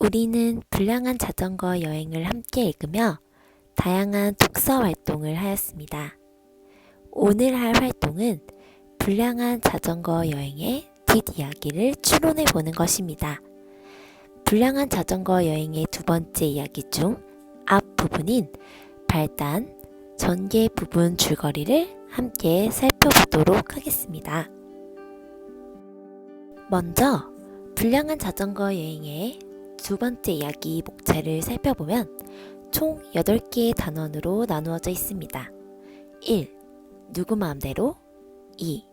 우리는 불량한 자전거 여행을 함께 읽으며 다양한 독서 활동을 하였습니다. 오늘 할 활동은 불량한 자전거 여행의 뒷이야기를 추론해 보는 것입니다. 불량한 자전거 여행의 두 번째 이야기 중 앞부분인 발단, 전개 부분 줄거리를 함께 살펴보도록 하겠습니다. 먼저 불량한 자전거 여행의 두 번째 이야기 목차를 살펴보면 총 8개의 단원으로 나누어져 있습니다. 1. 누구 마음대로. 2.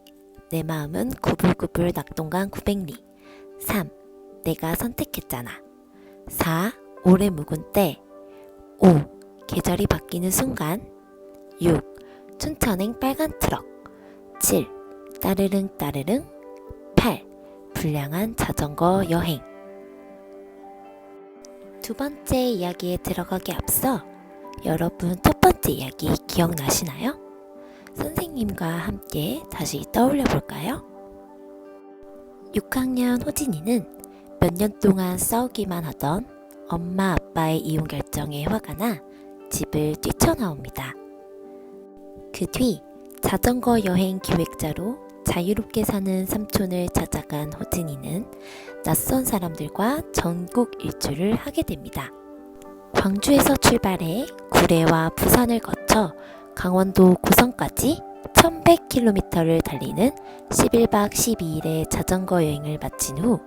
내 마음은 구불구불 낙동강 900리. 3. 내가 선택했잖아. 4. 오래 묵은 때. 5. 계절이 바뀌는 순간. 6. 춘천행 빨간 트럭. 7. 따르릉 따르릉. 8. 불량한 자전거 여행. 두 번째 이야기에 들어가기 앞서 여러분 첫 번째 이야기 기억나시나요? 선생님과 함께 다시 떠올려 볼까요? 6학년 호진이는 몇 년 동안 싸우기만 하던 엄마 아빠의 이혼 결정에 화가 나 집을 뛰쳐나옵니다. 그 뒤 자전거 여행 기획자로 자유롭게 사는 삼촌을 찾아간 호진이는 낯선 사람들과 전국 일주를 하게 됩니다. 광주에서 출발해 구례와 부산을 거쳐 강원도 고성까지 1100km를 달리는 11박 12일의 자전거 여행을 마친 후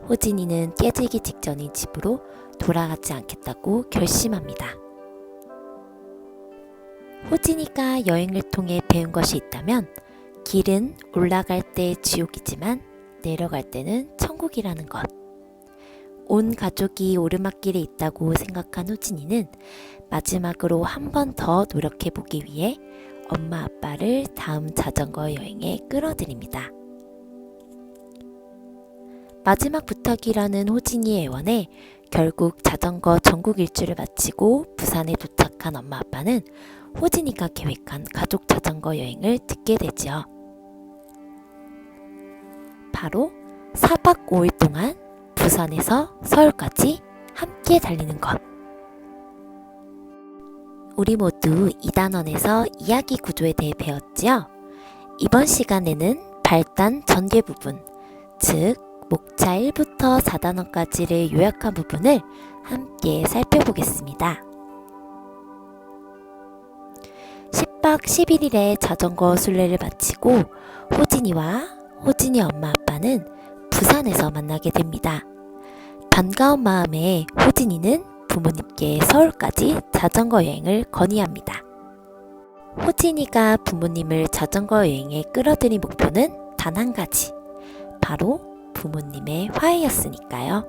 호진이는 깨지기 직전인 집으로 돌아가지 않겠다고 결심합니다. 호진이가 여행을 통해 배운 것이 있다면 길은 올라갈 때 지옥이지만 내려갈 때는 천국이라는 것. 온 가족이 오르막길에 있다고 생각한 호진이는 마지막으로 한 번 더 노력해보기 위해 엄마 아빠를 다음 자전거 여행에 끌어들입니다. 마지막 부탁이라는 호진이의 애원에 결국 자전거 전국 일주를 마치고 부산에 도착한 엄마 아빠는 호진이가 계획한 가족 자전거 여행을 듣게 되지요. 바로 4박 5일 동안 부산에서 서울까지 함께 달리는 것. 우리 모두 2단원에서 이야기 구조에 대해 배웠지요? 이번 시간에는 발단 전개 부분, 즉 목차 1부터 4단원까지를 요약한 부분을 함께 살펴보겠습니다. 10박 11일의 자전거 순례를 마치고 호진이와 호진이 엄마 아빠는 부산에서 만나게 됩니다. 반가운 마음에 호진이는 부모님께 서울까지 자전거 여행을 건의합니다. 호진이가 부모님을 자전거 여행에 끌어들인 목표는 단 한 가지, 바로 부모님의 화해였으니까요.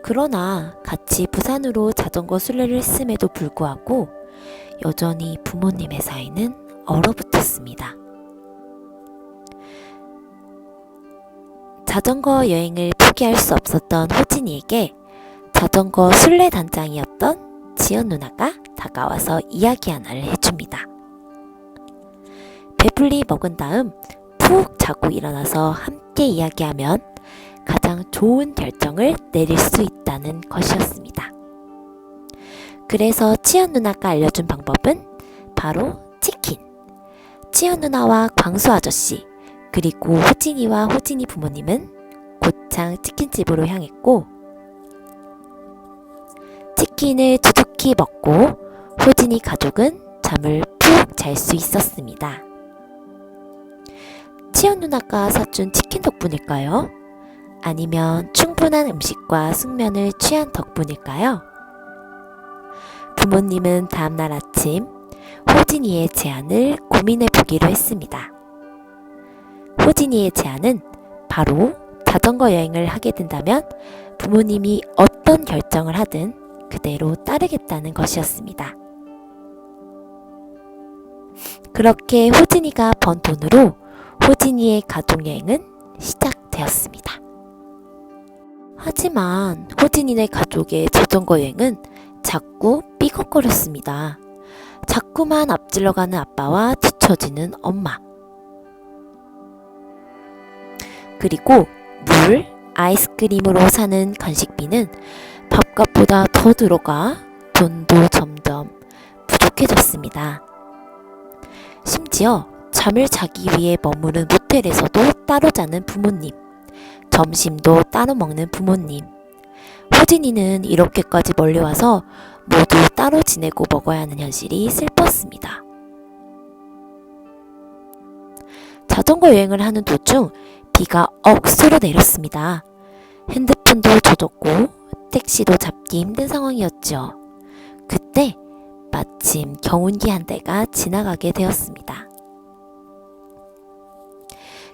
그러나 같이 부산으로 자전거 순례를 했음에도 불구하고 여전히 부모님의 사이는 얼어붙었습니다. 자전거 여행을 포기할 수 없었던 호진이에게 자전거 순례 단장이었던 지연 누나가 다가와서 이야기 하나를 해줍니다. 배불리 먹은 다음 푹 자고 일어나서 함께 이야기하면 가장 좋은 결정을 내릴 수 있다는 것이었습니다. 그래서 치연 누나가 알려준 방법은 바로 치킨. 치연 누나와 광수 아저씨 그리고 호진이와 호진이 부모님은 고창 치킨집으로 향했고 치킨을 두둑히 먹고 호진이 가족은 잠을 푹 잘 수 있었습니다. 치연 누나가 사준 치킨 덕분일까요? 아니면 충분한 음식과 숙면을 취한 덕분일까요? 부모님은 다음날 아침 호진이의 제안을 고민해 보기로 했습니다. 호진이의 제안은 바로 자전거 여행을 하게 된다면 부모님이 어떤 결정을 하든 그대로 따르겠다는 것이었습니다. 그렇게 호진이가 번 돈으로 호진이의 가족여행은 시작되었습니다. 하지만 호진이네 가족의 자전거 여행은 자꾸 삐걱거렸습니다. 자꾸만 앞질러가는 아빠와 뒤처지는 엄마. 그리고 물, 아이스크림으로 사는 간식비는 밥값보다 더 들어가 돈도 점점 부족해졌습니다. 심지어 잠을 자기 위해 머무른 모텔에서도 따로 자는 부모님, 점심도 따로 먹는 부모님. 호진이는 이렇게까지 멀리 와서 모두 따로 지내고 먹어야 하는 현실이 슬펐습니다. 자전거 여행을 하는 도중 비가 억수로 내렸습니다. 핸드폰도 젖었고 택시도 잡기 힘든 상황이었죠. 그때 마침 경운기 한 대가 지나가게 되었습니다.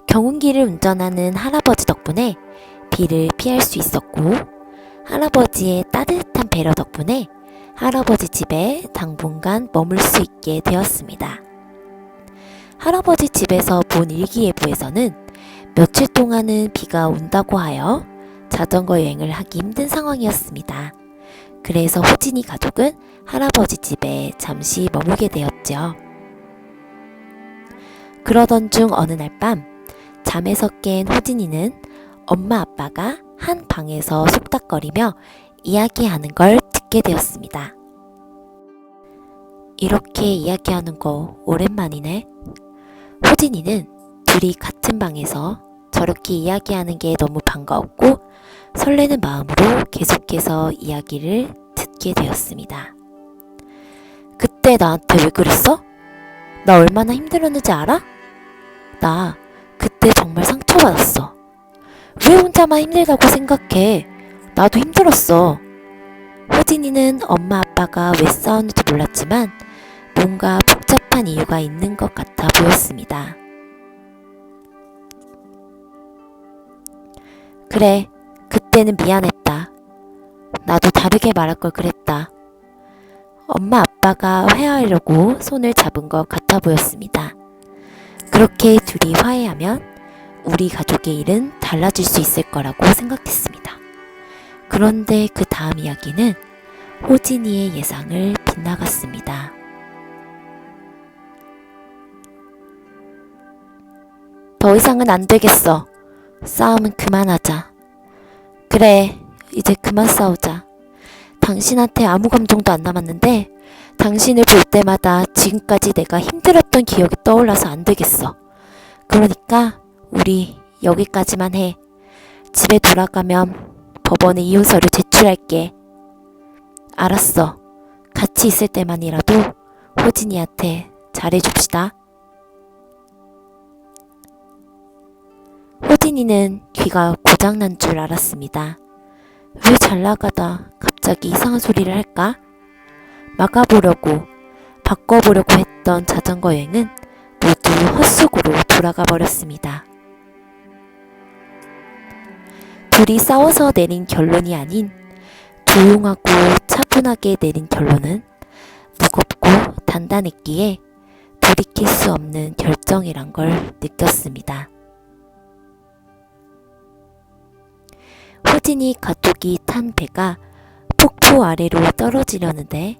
경운기를 운전하는 할아버지 덕분에 비를 피할 수 있었고 할아버지의 따뜻한 배려 덕분에 할아버지 집에 당분간 머물 수 있게 되었습니다. 할아버지 집에서 본 일기예보에서는 며칠 동안은 비가 온다고 하여 자전거 여행을 하기 힘든 상황이었습니다. 그래서 호진이 가족은 할아버지 집에 잠시 머물게 되었죠. 그러던 중 어느 날 밤 잠에서 깬 호진이는 엄마 아빠가 한 방에서 속닥거리며 이야기하는 걸 듣게 되었습니다. 이렇게 이야기하는 거 오랜만이네. 호진이는 둘이 같은 방에서 저렇게 이야기하는 게 너무 반가웠고 설레는 마음으로 계속해서 이야기를 듣게 되었습니다. 그때 나한테 왜 그랬어? 나 얼마나 힘들었는지 알아? 나 그때 정말 상처받았어. 왜 혼자만 힘들다고 생각해? 나도 힘들었어. 호진이는 엄마 아빠가 왜 싸웠는지 몰랐지만 뭔가 복잡한 이유가 있는 것 같아 보였습니다. 그래, 그때는 미안했다. 나도 다르게 말할 걸 그랬다. 엄마 아빠가 화해하려고 손을 잡은 것 같아 보였습니다. 그렇게 둘이 화해하면 우리 가족의 일은 달라질 수 있을 거라고 생각했습니다. 그런데 그 다음 이야기는 호진이의 예상을 빗나갔습니다. 더 이상은 안 되겠어. 싸움은 그만하자. 그래, 이제 그만 싸우자. 당신한테 아무 감정도 안 남았는데 당신을 볼 때마다 지금까지 내가 힘들었던 기억이 떠올라서 안 되겠어. 그러니까 우리 여기까지만 해. 집에 돌아가면 법원에 이혼서를 제출할게. 알았어. 같이 있을 때만이라도 호진이한테 잘해줍시다. 호진이는 귀가 고장난 줄 알았습니다. 왜 잘 나가다 갑자기 이상한 소리를 할까? 막아보려고, 바꿔보려고 했던 자전거 여행은 모두 헛수고로 돌아가 버렸습니다. 둘이 싸워서 내린 결론이 아닌 조용하고 차분하게 내린 결론은 무겁고 단단했기에 돌이킬 수 없는 결정이란 걸 느꼈습니다. 호진이 가족이 탄 배가 폭포 아래로 떨어지려는데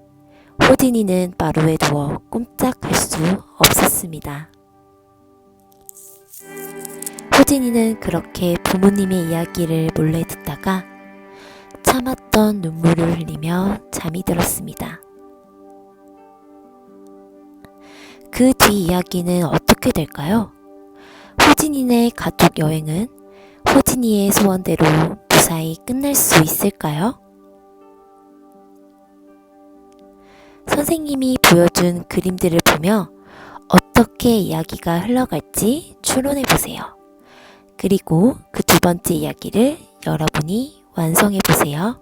호진이는 마루에 누워 꼼짝할 수 없었습니다. 호진이는 그렇게 부모님의 이야기를 몰래 듣다가 참았던 눈물을 흘리며 잠이 들었습니다. 그 뒤 이야기는 어떻게 될까요? 호진이네 가족 여행은 호진이의 소원대로 무사히 끝날 수 있을까요? 선생님이 보여준 그림들을 보며 어떻게 이야기가 흘러갈지 추론해보세요. 그리고 그 두 번째 이야기를 여러분이 완성해보세요.